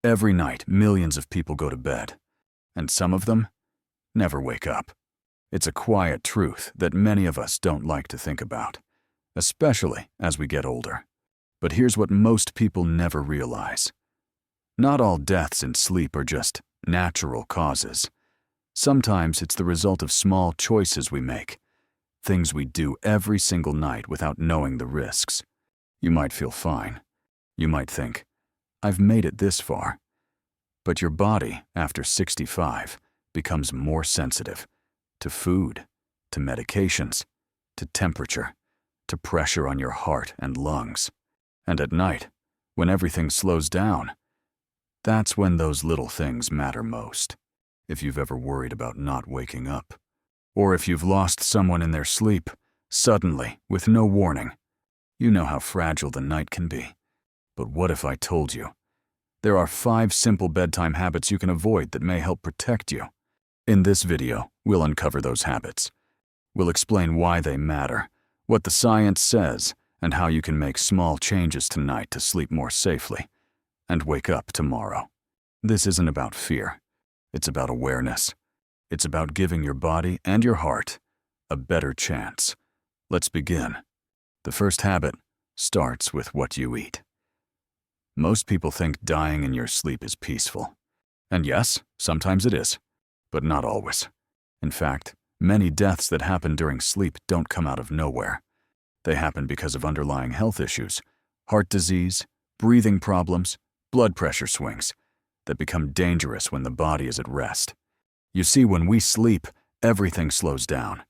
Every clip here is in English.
Every night, millions of people go to bed, and some of them never wake up. It's a quiet truth that many of us don't like to think about, especially as we get older. But here's what most people never realize. Not all deaths in sleep are just natural causes. Sometimes it's the result of small choices we make, things we do every single night without knowing the risks. You might feel fine. You might think, I've made it this far. But your body, after 65, becomes more sensitive to food, to medications, to temperature, to pressure on your heart and lungs. And at night, when everything slows down, that's when those little things matter most. If you've ever worried about not waking up, or if you've lost someone in their sleep, suddenly, with no warning, you know how fragile the night can be. But what if I told you? There are 5 simple bedtime habits you can avoid that may help protect you. In this video, we'll uncover those habits. We'll explain why they matter, what the science says, and how you can make small changes tonight to sleep more safely and wake up tomorrow. This isn't about fear. It's about awareness. It's about giving your body and your heart a better chance. Let's begin. The first habit starts with what you eat. Most people think dying in your sleep is peaceful. And yes, sometimes it is, but not always. In fact, many deaths that happen during sleep don't come out of nowhere. They happen because of underlying health issues, heart disease, breathing problems, blood pressure swings that become dangerous when the body is at rest. You see, when we sleep, everything slows down.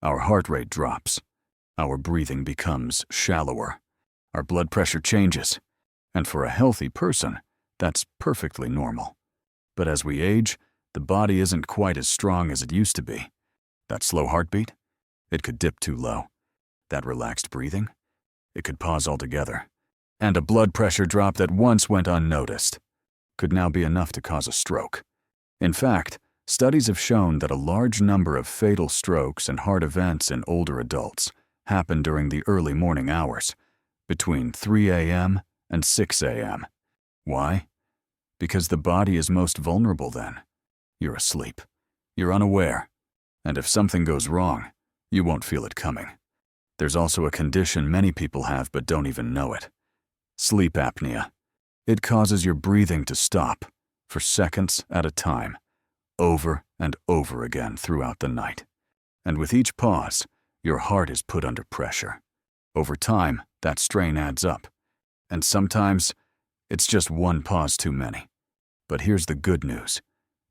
Our heart rate drops. Our breathing becomes shallower. Our blood pressure changes. And for a healthy person, that's perfectly normal. But as we age, the body isn't quite as strong as it used to be. That slow heartbeat? It could dip too low. That relaxed breathing? It could pause altogether. And a blood pressure drop that once went unnoticed could now be enough to cause a stroke. In fact, studies have shown that a large number of fatal strokes and heart events in older adults happen during the early morning hours, between 3 a.m. and 6 a.m. Why? Because the body is most vulnerable then. You're asleep. You're unaware. And if something goes wrong, you won't feel it coming. There's also a condition many people have but don't even know it. Sleep apnea. It causes your breathing to stop for seconds at a time, over and over again throughout the night. And with each pause, your heart is put under pressure. Over time, that strain adds up. And sometimes, it's just one pause too many. But here's the good news.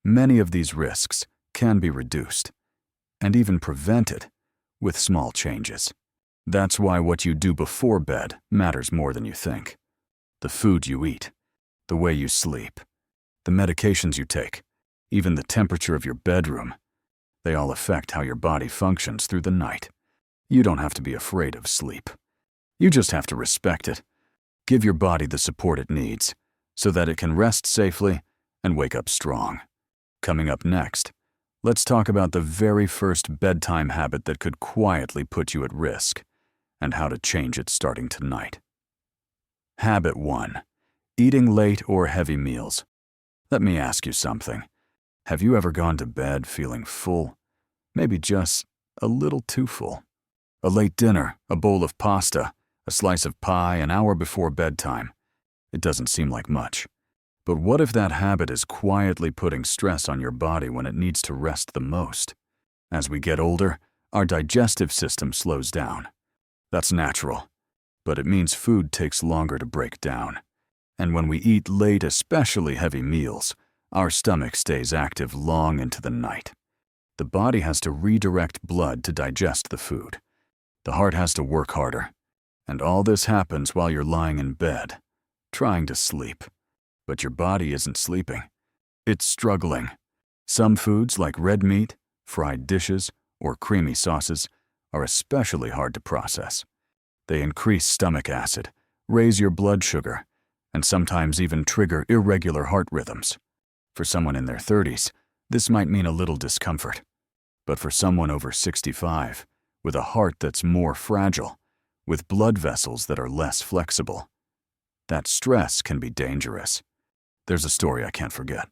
Many of these risks can be reduced, and even prevented, with small changes. That's why what you do before bed matters more than you think. The food you eat, the way you sleep, the medications you take, even the temperature of your bedroom, they all affect how your body functions through the night. You don't have to be afraid of sleep. You just have to respect it. Give your body the support it needs so that it can rest safely and wake up strong. Coming up next, let's talk about the very first bedtime habit that could quietly put you at risk and how to change it starting tonight. Habit 1. Eating late or heavy meals. Let me ask you something. Have you ever gone to bed feeling full? Maybe just a little too full. A late dinner, a bowl of pasta, a slice of pie an hour before bedtime. It doesn't seem like much. But what if that habit is quietly putting stress on your body when it needs to rest the most? As we get older, our digestive system slows down. That's natural, but it means food takes longer to break down. And when we eat late, especially heavy meals, our stomach stays active long into the night. The body has to redirect blood to digest the food. The heart has to work harder. And all this happens while you're lying in bed, trying to sleep. But your body isn't sleeping. It's struggling. Some foods like red meat, fried dishes, or creamy sauces are especially hard to process. They increase stomach acid, raise your blood sugar, and sometimes even trigger irregular heart rhythms. For someone in their 30s, this might mean a little discomfort. But for someone over 65, with a heart that's more fragile, with blood vessels that are less flexible, that stress can be dangerous. There's a story I can't forget.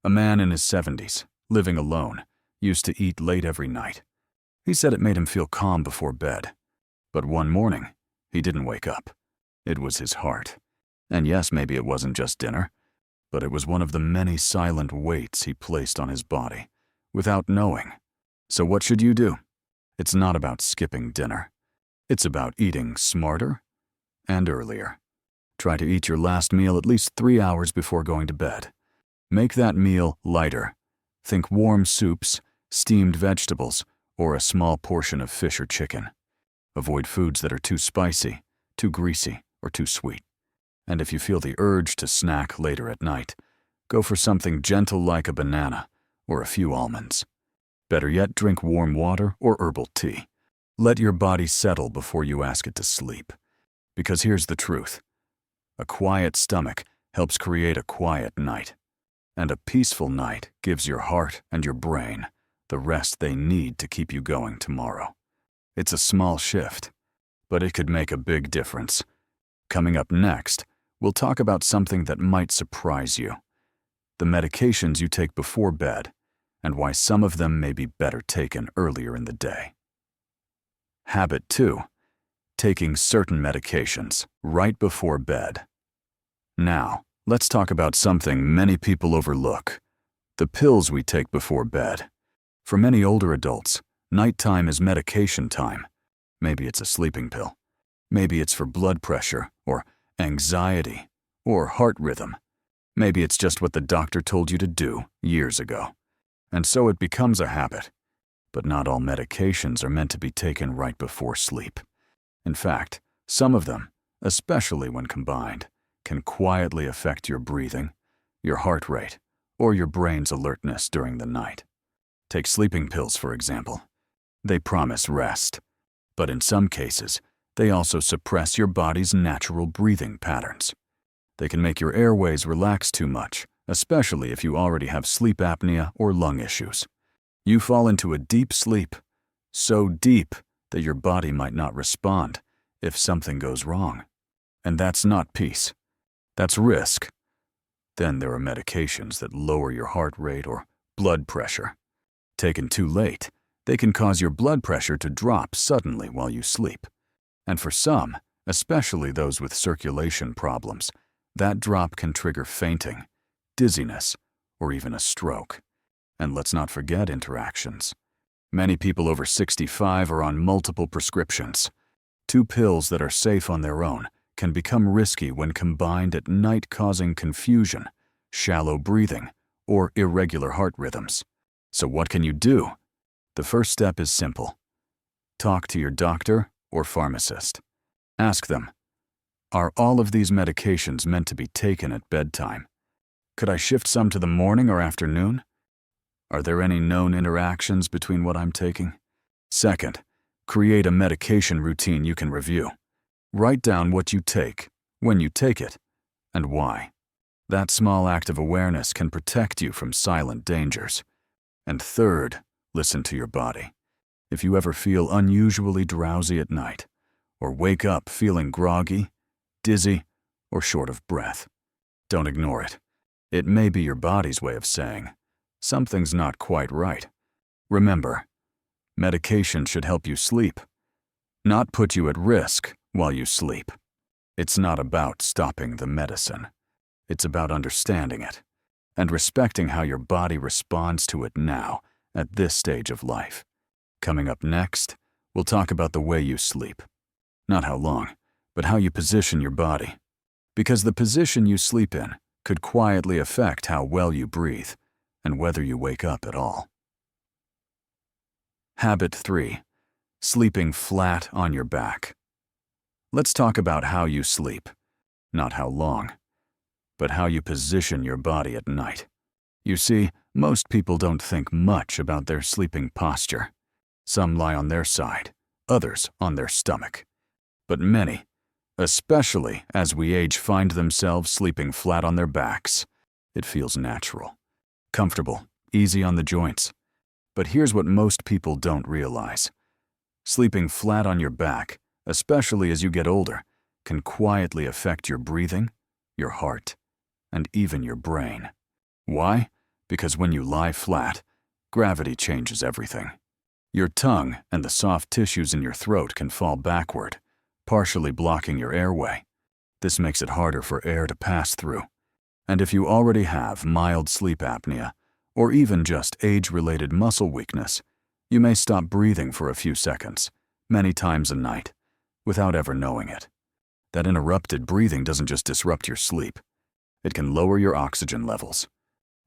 A man in his 70s, living alone, used to eat late every night. He said it made him feel calm before bed. But one morning, he didn't wake up. It was his heart. And yes, maybe it wasn't just dinner, but it was one of the many silent weights he placed on his body, without knowing. So what should you do? It's not about skipping dinner. It's about eating smarter and earlier. Try to eat your last meal at least 3 hours before going to bed. Make that meal lighter. Think warm soups, steamed vegetables, or a small portion of fish or chicken. Avoid foods that are too spicy, too greasy, or too sweet. And if you feel the urge to snack later at night, go for something gentle like a banana or a few almonds. Better yet, drink warm water or herbal tea. Let your body settle before you ask it to sleep. Because here's the truth. A quiet stomach helps create a quiet night. And a peaceful night gives your heart and your brain the rest they need to keep you going tomorrow. It's a small shift, but it could make a big difference. Coming up next, we'll talk about something that might surprise you. The medications you take before bed, and why some of them may be better taken earlier in the day. Habit 2. Taking certain medications right before bed. Now, let's talk about something many people overlook. The pills we take before bed. For many older adults, nighttime is medication time. Maybe it's a sleeping pill. Maybe it's for blood pressure, or anxiety, or heart rhythm. Maybe it's just what the doctor told you to do years ago. And so it becomes a habit. But not all medications are meant to be taken right before sleep. In fact, some of them, especially when combined, can quietly affect your breathing, your heart rate, or your brain's alertness during the night. Take sleeping pills, for example. They promise rest, but in some cases, they also suppress your body's natural breathing patterns. They can make your airways relax too much, especially if you already have sleep apnea or lung issues. You fall into a deep sleep, so deep that your body might not respond if something goes wrong. And that's not peace. That's risk. Then there are medications that lower your heart rate or blood pressure. Taken too late, they can cause your blood pressure to drop suddenly while you sleep. And for some, especially those with circulation problems, that drop can trigger fainting, dizziness, or even a stroke. And let's not forget interactions. Many people over 65 are on multiple prescriptions. 2 pills that are safe on their own can become risky when combined at night, causing confusion, shallow breathing, or irregular heart rhythms. So what can you do? The first step is simple. Talk to your doctor or pharmacist. Ask them, are all of these medications meant to be taken at bedtime? Could I shift some to the morning or afternoon? Are there any known interactions between what I'm taking? Second, create a medication routine you can review. Write down what you take, when you take it, and why. That small act of awareness can protect you from silent dangers. And third, listen to your body. If you ever feel unusually drowsy at night, or wake up feeling groggy, dizzy, or short of breath, don't ignore it. It may be your body's way of saying, something's not quite right. Remember, medication should help you sleep, not put you at risk while you sleep. It's not about stopping the medicine. It's about understanding it and respecting how your body responds to it now at this stage of life. Coming up next, we'll talk about the way you sleep. Not how long, but how you position your body. Because the position you sleep in could quietly affect how well you breathe and whether you wake up at all. Habit 3. Sleeping flat on your back. Let's talk about how you sleep, not how long, but how you position your body at night. You see, most people don't think much about their sleeping posture. Some lie on their side, others on their stomach. But many, especially as we age, find themselves sleeping flat on their backs. It feels natural, comfortable, easy on the joints. But here's what most people don't realize. Sleeping flat on your back, especially as you get older, can quietly affect your breathing, your heart, and even your brain. Why? Because when you lie flat, gravity changes everything. Your tongue and the soft tissues in your throat can fall backward, partially blocking your airway. This makes it harder for air to pass through. And if you already have mild sleep apnea, or even just age-related muscle weakness, you may stop breathing for a few seconds, many times a night, without ever knowing it. That interrupted breathing doesn't just disrupt your sleep. It can lower your oxygen levels.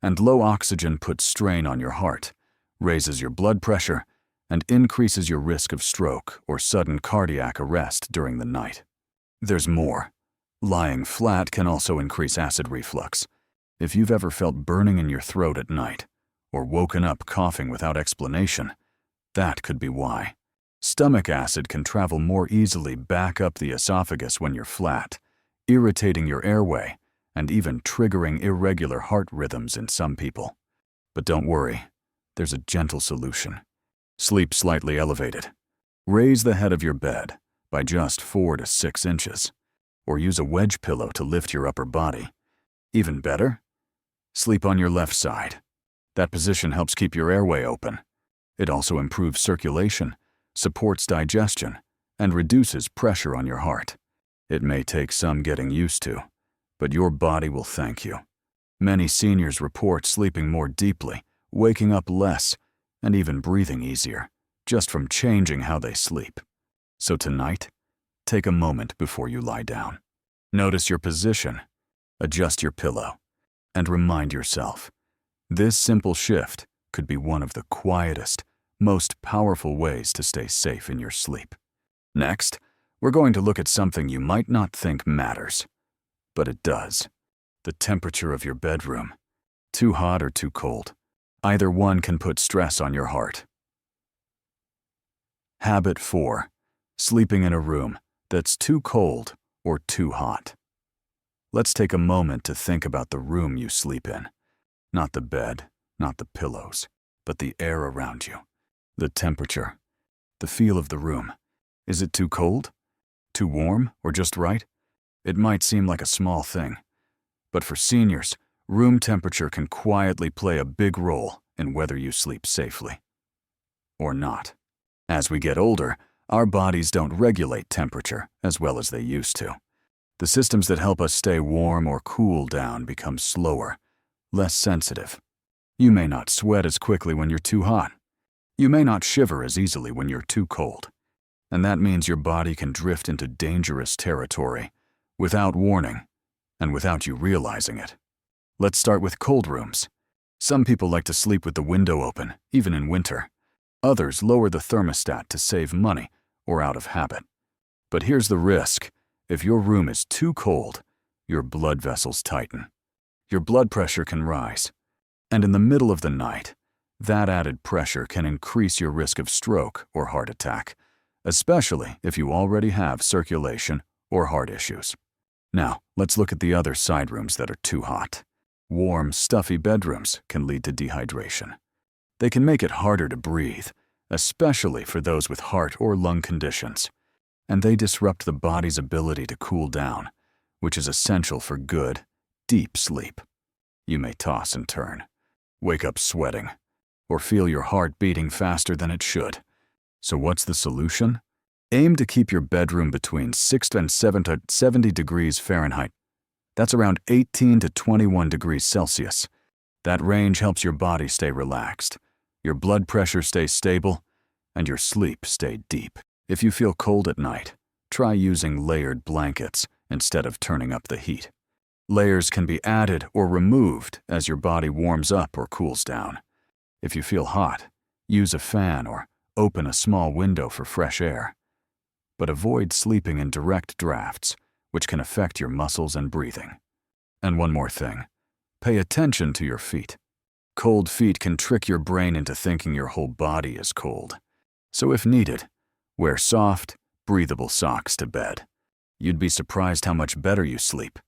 And low oxygen puts strain on your heart, raises your blood pressure, and increases your risk of stroke or sudden cardiac arrest during the night. There's more. Lying flat can also increase acid reflux. If you've ever felt burning in your throat at night, or woken up coughing without explanation, that could be why. Stomach acid can travel more easily back up the esophagus when you're flat, irritating your airway and even triggering irregular heart rhythms in some people. But don't worry, there's a gentle solution. Sleep slightly elevated. Raise the head of your bed by just 4 to 6 inches, or use a wedge pillow to lift your upper body. Even better, sleep on your left side. That position helps keep your airway open. It also improves circulation, supports digestion, and reduces pressure on your heart. It may take some getting used to, but your body will thank you. Many seniors report sleeping more deeply, waking up less, and even breathing easier, just from changing how they sleep. So tonight, take a moment before you lie down. Notice your position, adjust your pillow, and remind yourself, this simple shift could be one of the quietest, most powerful ways to stay safe in your sleep. Next, we're going to look at something you might not think matters, but it does. The temperature of your bedroom. Too hot or too cold. Either one can put stress on your heart. Habit 4. Sleeping in a room that's too cold or too hot. Let's take a moment to think about the room you sleep in. Not the bed, not the pillows, but the air around you. The temperature, the feel of the room. Is it too cold? Too warm, or just right? It might seem like a small thing, but for seniors, room temperature can quietly play a big role in whether you sleep safely or not. As we get older, our bodies don't regulate temperature as well as they used to. The systems that help us stay warm or cool down become slower, less sensitive. You may not sweat as quickly when you're too hot. You may not shiver as easily when you're too cold. And that means your body can drift into dangerous territory without warning and without you realizing it. Let's start with cold rooms. Some people like to sleep with the window open, even in winter. Others lower the thermostat to save money or out of habit. But here's the risk. If your room is too cold, your blood vessels tighten. Your blood pressure can rise. And in the middle of the night, that added pressure can increase your risk of stroke or heart attack, especially if you already have circulation or heart issues. Now, let's look at the other side rooms that are too hot. Warm, stuffy bedrooms can lead to dehydration. They can make it harder to breathe, especially for those with heart or lung conditions. And they disrupt the body's ability to cool down, which is essential for good, deep sleep. You may toss and turn, wake up sweating, or feel your heart beating faster than it should. So what's the solution? Aim to keep your bedroom between 6 and 70 degrees Fahrenheit. That's around 18 to 21 degrees Celsius. That range helps your body stay relaxed, your blood pressure stay stable, and your sleep stay deep. If you feel cold at night, try using layered blankets instead of turning up the heat. Layers can be added or removed as your body warms up or cools down. If you feel hot, use a fan or open a small window for fresh air. But avoid sleeping in direct drafts, which can affect your muscles and breathing. And one more thing, pay attention to your feet. Cold feet can trick your brain into thinking your whole body is cold. So if needed, wear soft, breathable socks to bed. You'd be surprised how much better you sleep.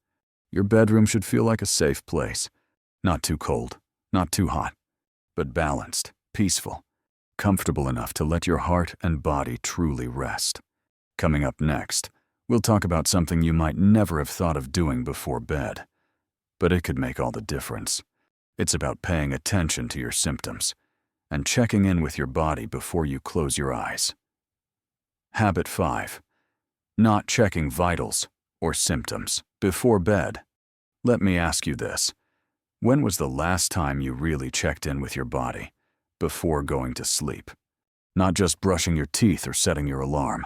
Your bedroom should feel like a safe place. Not too cold, not too hot, but balanced, peaceful, comfortable enough to let your heart and body truly rest. Coming up next, we'll talk about something you might never have thought of doing before bed, but it could make all the difference. It's about paying attention to your symptoms and checking in with your body before you close your eyes. Habit 5. Not checking vitals or symptoms before bed. Let me ask you this. When was the last time you really checked in with your body before going to sleep? Not just brushing your teeth or setting your alarm.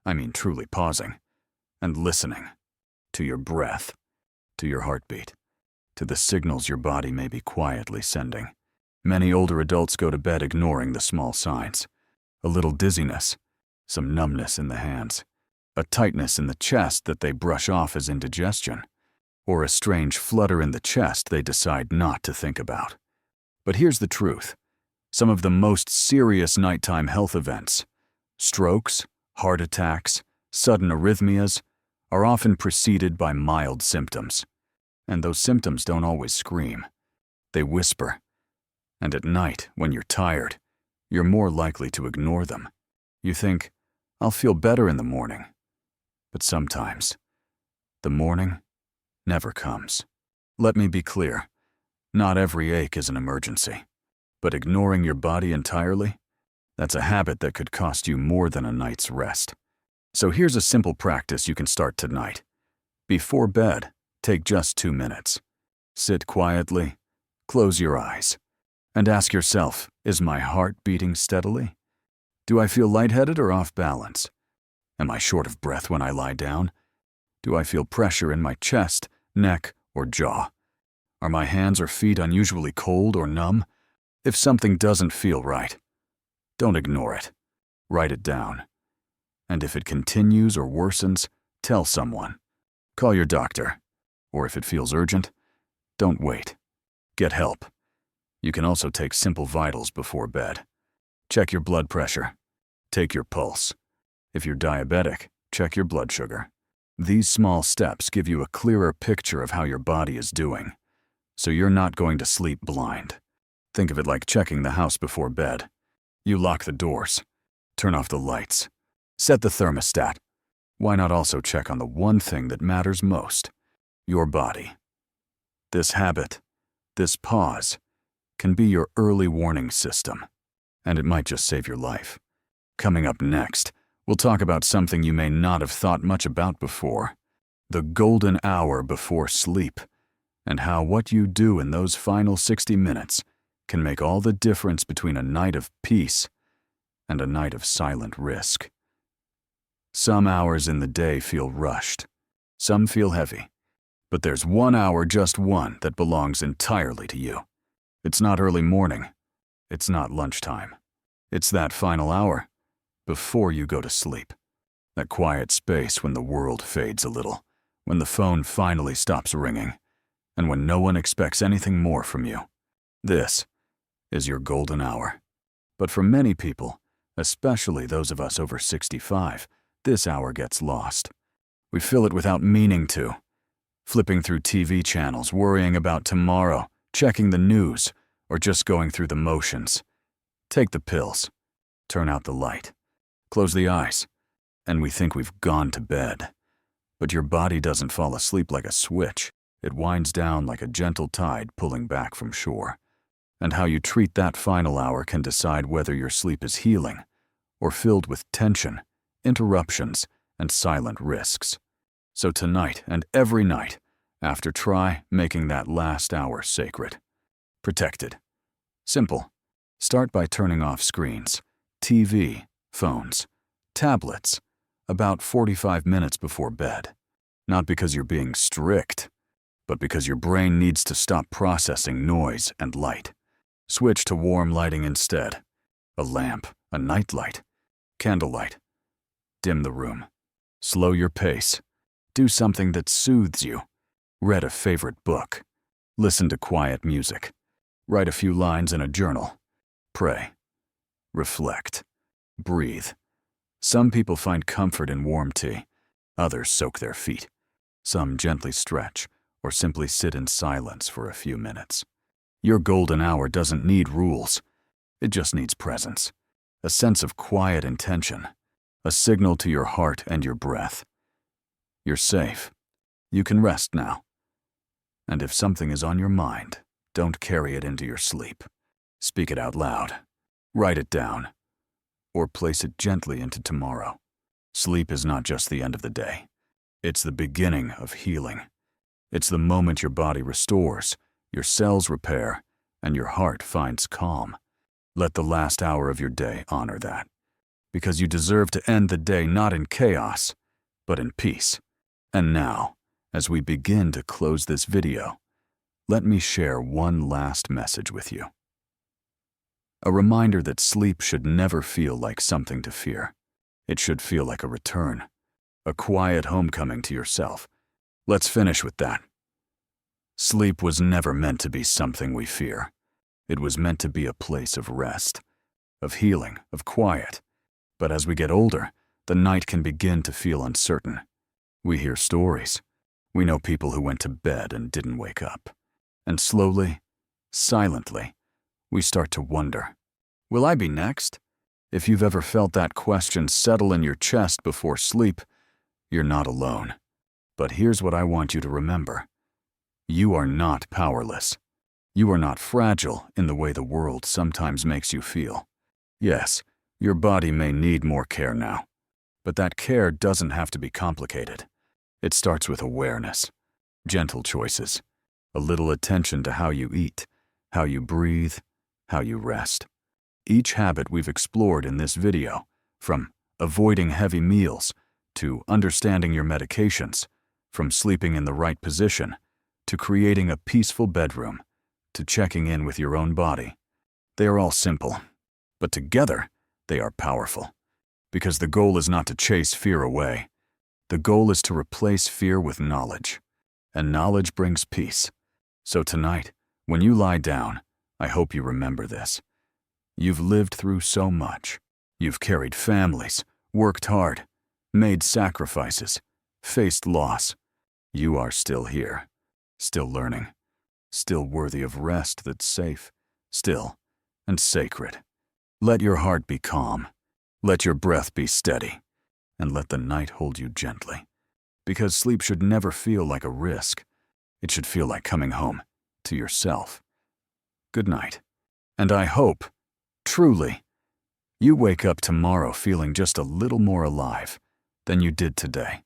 I mean truly pausing and listening to your breath, to your heartbeat, to the signals your body may be quietly sending. Many older adults go to bed ignoring the small signs. A little dizziness, some numbness in the hands, a tightness in the chest that they brush off as indigestion, or a strange flutter in the chest they decide not to think about. But here's the truth. Some of the most serious nighttime health events, strokes, heart attacks, sudden arrhythmias, are often preceded by mild symptoms. And those symptoms don't always scream. They whisper. And at night, when you're tired, you're more likely to ignore them. You think, I'll feel better in the morning. But sometimes, the morning never comes. Let me be clear. Not every ache is an emergency. But ignoring your body entirely, that's a habit that could cost you more than a night's rest. So here's a simple practice you can start tonight. Before bed, take just 2 minutes. Sit quietly, close your eyes, and ask yourself, is my heart beating steadily? Do I feel lightheaded or off balance? Am I short of breath when I lie down? Do I feel pressure in my chest, neck, or jaw? Are my hands or feet unusually cold or numb? If something doesn't feel right, don't ignore it. Write it down. And if it continues or worsens, tell someone. Call your doctor. Or if it feels urgent, don't wait. Get help. You can also take simple vitals before bed. Check your blood pressure. Take your pulse. If you're diabetic, check your blood sugar. These small steps give you a clearer picture of how your body is doing, so you're not going to sleep blind. Think of it like checking the house before bed. You lock the doors, turn off the lights, set the thermostat. Why not also check on the one thing that matters most? Your body. This habit, this pause, can be your early warning system, and it might just save your life. Coming up next, we'll talk about something you may not have thought much about before, the golden hour before sleep, and how what you do in those final 60 minutes can make all the difference between a night of peace and a night of silent risk. Some hours in the day feel rushed. Some feel heavy. But there's 1 hour, just one, that belongs entirely to you. It's not early morning. It's not lunchtime. It's that final hour before you go to sleep. That quiet space when the world fades a little, when the phone finally stops ringing, and when no one expects anything more from you. This is your golden hour. But for many people, especially those of us over 65, this hour gets lost. We fill it without meaning to. Flipping through TV channels, worrying about tomorrow, checking the news, or just going through the motions. Take the pills, turn out the light, close the eyes, and we think we've gone to bed. But your body doesn't fall asleep like a switch. It winds down like a gentle tide pulling back from shore. And how you treat that final hour can decide whether your sleep is healing or filled with tension, interruptions, and silent risks. So tonight and every night, try making that last hour sacred. Protected. Simple. Start by turning off screens, TV, phones, tablets, about 45 minutes before bed. Not because you're being strict, but because your brain needs to stop processing noise and light. Switch to warm lighting instead. A lamp, a nightlight, candlelight. Dim the room. Slow your pace. Do something that soothes you. Read a favorite book. Listen to quiet music. Write a few lines in a journal. Pray. Reflect. Breathe. Some people find comfort in warm tea. Others soak their feet. Some gently stretch or simply sit in silence for a few minutes. Your golden hour doesn't need rules. It just needs presence. A sense of quiet intention. A signal to your heart and your breath. You're safe. You can rest now. And if something is on your mind, don't carry it into your sleep. Speak it out loud. Write it down. Or place it gently into tomorrow. Sleep is not just the end of the day. It's the beginning of healing. It's the moment your body restores, your cells repair, and your heart finds calm. Let the last hour of your day honor that. Because you deserve to end the day not in chaos, but in peace. And now, as we begin to close this video, let me share one last message with you. A reminder that sleep should never feel like something to fear. It should feel like a return, a quiet homecoming to yourself. Let's finish with that. Sleep was never meant to be something we fear. It was meant to be a place of rest, of healing, of quiet. But as we get older, the night can begin to feel uncertain. We hear stories. We know people who went to bed and didn't wake up. And slowly, silently, we start to wonder, will I be next? If you've ever felt that question settle in your chest before sleep, you're not alone. But here's what I want you to remember. You are not powerless. You are not fragile in the way the world sometimes makes you feel. Yes, your body may need more care now, but that care doesn't have to be complicated. It starts with awareness, gentle choices, a little attention to how you eat, how you breathe, how you rest. Each habit we've explored in this video, from avoiding heavy meals to understanding your medications, from sleeping in the right position to creating a peaceful bedroom, to checking in with your own body. They are all simple, but together they are powerful. Because the goal is not to chase fear away. The goal is to replace fear with knowledge. And knowledge brings peace. So tonight, when you lie down, I hope you remember this. You've lived through so much. You've carried families, worked hard, made sacrifices, faced loss. You are still here, still learning, still worthy of rest that's safe, still and sacred. Let your heart be calm. Let your breath be steady. And let the night hold you gently. Because sleep should never feel like a risk. It should feel like coming home to yourself. Good night. And I hope, truly, you wake up tomorrow feeling just a little more alive than you did today.